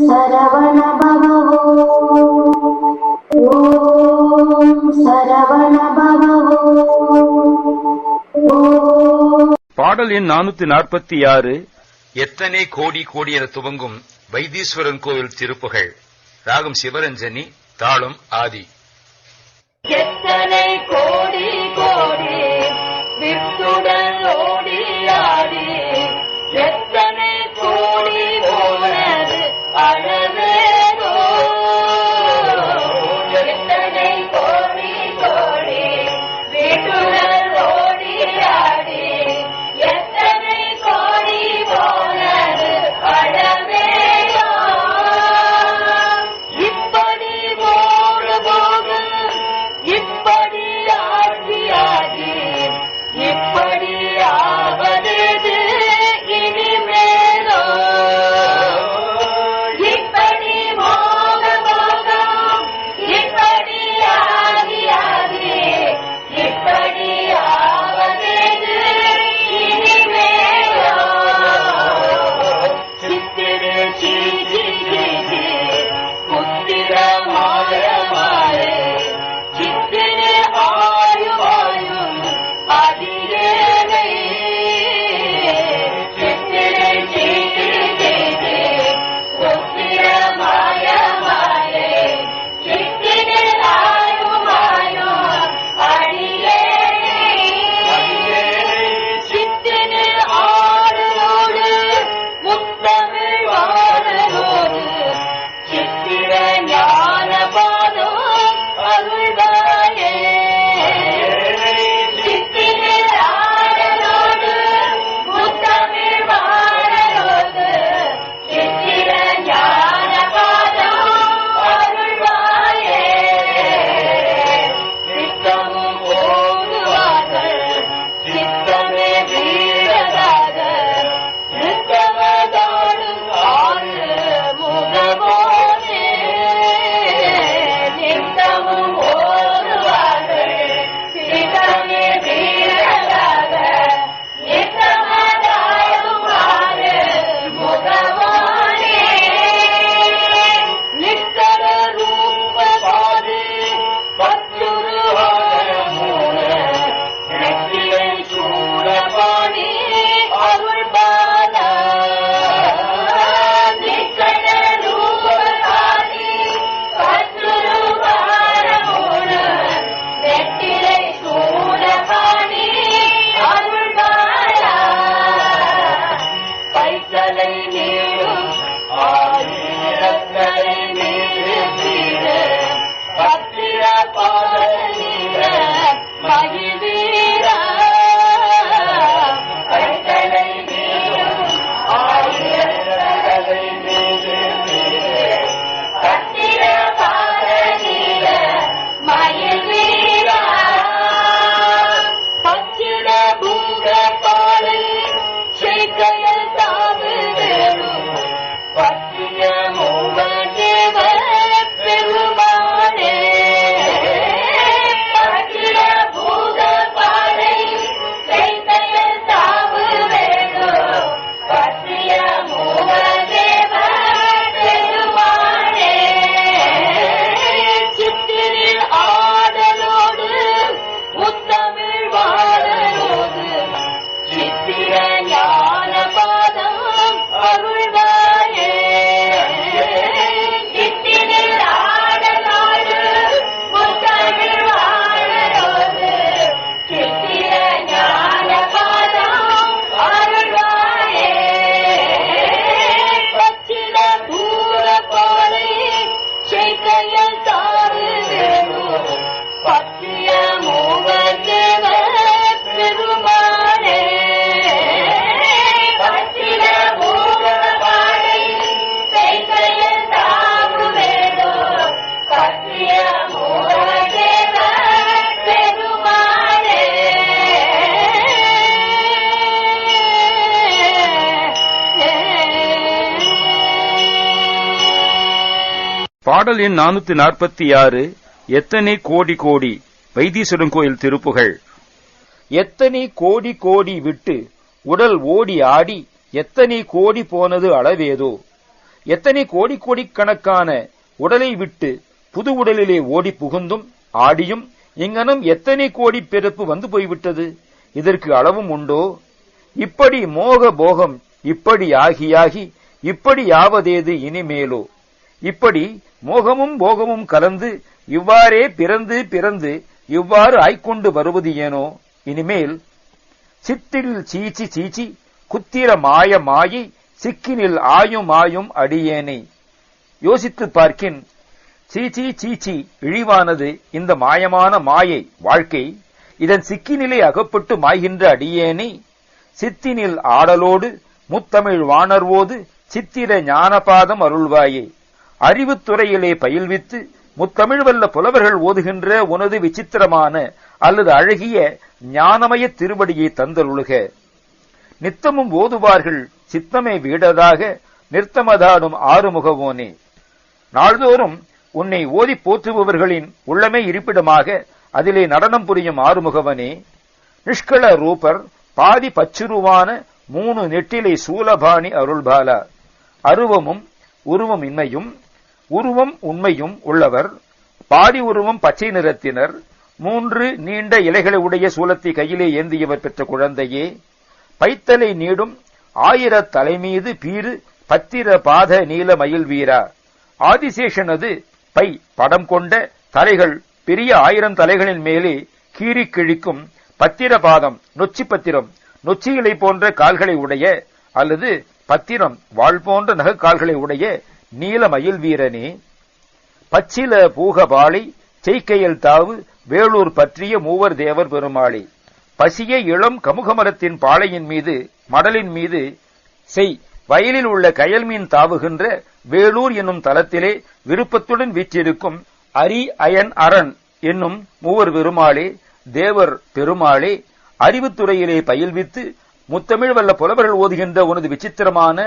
சரவண பவோ ஓம் சரவண பவோ. பாடல் எண் 446. எத்தனை கோடி கோடி என துவங்கும் வைத்தீஸ்வரன் கோவில் திருப்புகழ். ராகம் சிவரஞ்சனி, தாளம் ஆதி. எத்தனை கோடி கோடி வித்துடன் ஓடி ஆடி, எத்தனை கோடி போனது அளவேதோ. எத்தனை கோடி கோடி வித்துடன் ஓடி ஆடி, எத்தனை கோடி போனது அளவேதோ. இப்படி போன போகும், இப்படி ஆட்சியாகி, இப்படி ஆவது இனிமேலோ. இப்படி மோக மோகம், இப்படி ஆகி ஆகி, இப்படி ஆவது இனிமேலோ. சித்திர சீச்சி சீச்சி, புத்திர மாய மாய, சித்திர ஆயும் ஆயும் அதிரேனை. சித்திர சீச்சி சீச்சி, புத்திர மாய மாய, சித்திர ஆயும் ஆயும் அதிரேனை. சித்திர ஆடலோடு முத்தமிழ் வாழலோடு, சித்திர ஞான பாதம் அருள்வாயே. சித்திர ஆடலோடு முத்தமிழ் வாழலோடு, சித்திர ஞான பாதம் அருள்வாயே. சித்தமும் ஓதுவார்கள், சித்தமே வீரதாக, நித்தமதாடும் ஆறு முகமோனே. நித்தமும் ஓதுவார்கள், சித்தமே வீரதாக, நித்தமதாடும் ஆறு முகமோனே. நித்தர ரூப பாதி பத்துருவாக மூல, நெற்றியை சூடபாணி அருள்பாலா. நித்தர ரூப பாதி பத்துருவாக மூல, நெற்றியை சூடபாணி அருள்பாலா. பைத்தலை நீடும் ஆயிரத்தலை மீது தீர, பத்திர பாத நீர மகிழ்வீரா. பைத்தலை நீடும் ஆயிரத்தலை மீது தீர, பத்திர பாத நீர மகிழ்வீரா. பச்சிட பூக பாலை செய்கையில் தாவு வேணும், பத்திய மூவதேவ பெருமானே. பச்சிட பூக பாலை செய்கையில் தாவு வேணும், பத்திய மூவதேவ பெருமானே. சித்திரில் ஆடலோடு முத்தமிழ் வாழலோடு, சித்திர ஞான பாதம் அருள்வாயே. சித்திரில் ஆடலோடு முத்தமிழ் வாழலோடு, சித்திர ஞான பாதம் அருள்வாயே. பச்சில தூர பாலை செய்கையில் தாறு வேணும், பத்திய மூவதேவ பெருமானே. பச்சில பூக பாலை செய்கையில் தாறு வேணும், பத்திய மூவதேவ பெருமானே. பாடல் எண் 446. எத்தனை கோடி கோடி வைத்தீஸ்வரன் கோயில் திருப்புகழ். எத்தனை கோடி கோடி விட்டு உடல் ஓடி ஆடி எத்தனை கோடி போனது அளவேதோ. எத்தனை கோடி கோடிக்கணக்கான உடலை விட்டு புது உடலிலே ஓடி புகுந்தும் ஆடியும் இங்கனம் எத்தனை கோடி பிறப்பு வந்து போய்விட்டது. இதற்கு அளவும் உண்டோ? இப்படி மோக போகம் இப்படி ஆகியாகி இப்படி யாவதேது இனிமேலோ. இப்படி மோகமும் போகமும் கலந்து இவ்வாறே பிறந்து பிறந்து இவ்வாறு ஆய்கொண்டு வருவது ஏனோ. இனிமேல் சித்தில் சீச்சி சீச்சி குத்திர மாய மாயை சிக்கினில் ஆயும் ஆயும் அடியேனை. யோசித்து பார்க்கின், சீச்சி சீச்சி இழிவானது இந்த மாயமான மாயை வாழ்க்கை. இதன் சிக்கினிலே அகப்பட்டு மாய்கின்ற அடியேனை சித்தினில் ஆடலோடு முத்தமிழ் வாணர்வோது சித்திர ஞானபாதம் அருள்வாயே. அறிவுத்துறையிலே பயில்வித்து முத்தமிழ் வல்ல புலவர்கள் ஓதுகின்ற உனது விசித்திரமான அல்லது அழகிய ஞானமய திருவடியை தந்தருளுக. நித்தமும் ஓதுவார்கள் சித்தமே வீடதாக நிறுத்தமதாடும் ஆறுமுகவோனே. நாள்தோறும் உன்னை ஓதி போற்றுபவர்களின் உள்ளமே இருப்பிடமாக அதிலே நடனம் புரியும் ஆறுமுகவனே. நிஷ்கள ரூபர் பாதி பச்சுருவான 3 நெட்டிலை சூலபாணி அருள்பாலா. அருவமும் உருவம் இன்மையும் உருவம் உண்மையும் உள்ளவர், பாதி உருவம் பச்சை நிறத்தினர், 3 நீண்ட இலைகளை உடைய சூலத்தை கையிலே ஏந்தியவர் பெற்ற குழந்தையே. பைத்தலை நீடும் 1000 தலைமீது பீறு பத்திர பாத நீல மயில் வீரா. ஆதிசேஷனது பை படம் கொண்ட தலைகள் பெரிய 1000 தலைகளின் மேலே கீறி கிழிக்கும் பத்திர பாதம் நொச்சி பத்திரம் நொச்சி இலை போன்ற கால்களை உடைய அல்லது பத்திரம் வாழ் போன்ற நகக்கால்களை உடைய நீல மயில் வீரனே. பச்சில பூகபாலை செய்கையல் தாவு வேளூர் பற்றிய மூவர் தேவர் பெருமாளே. பசிய இளம் கமுகமரத்தின் பாளையின் மீது மடலின் மீது செய் வயலில் உள்ள கயல் மீன் தாவுகின்ற வேளூர் என்னும் தலத்திலே விருப்பத்துடன் வீற்றிருக்கும் அரி அயன் அரண் என்னும் மூவர் பெருமாளே, தேவர் பெருமாளே. அறிவுத்துறையிலே பயில்வித்து முத்தமிழ் வல்ல புலவர்கள் ஓதுகின்ற உனது விசித்திரமான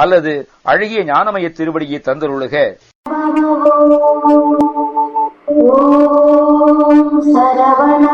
அல்லது அழகிய ஞானமய திருவடியை தந்தருளுக. ஓம் சரவண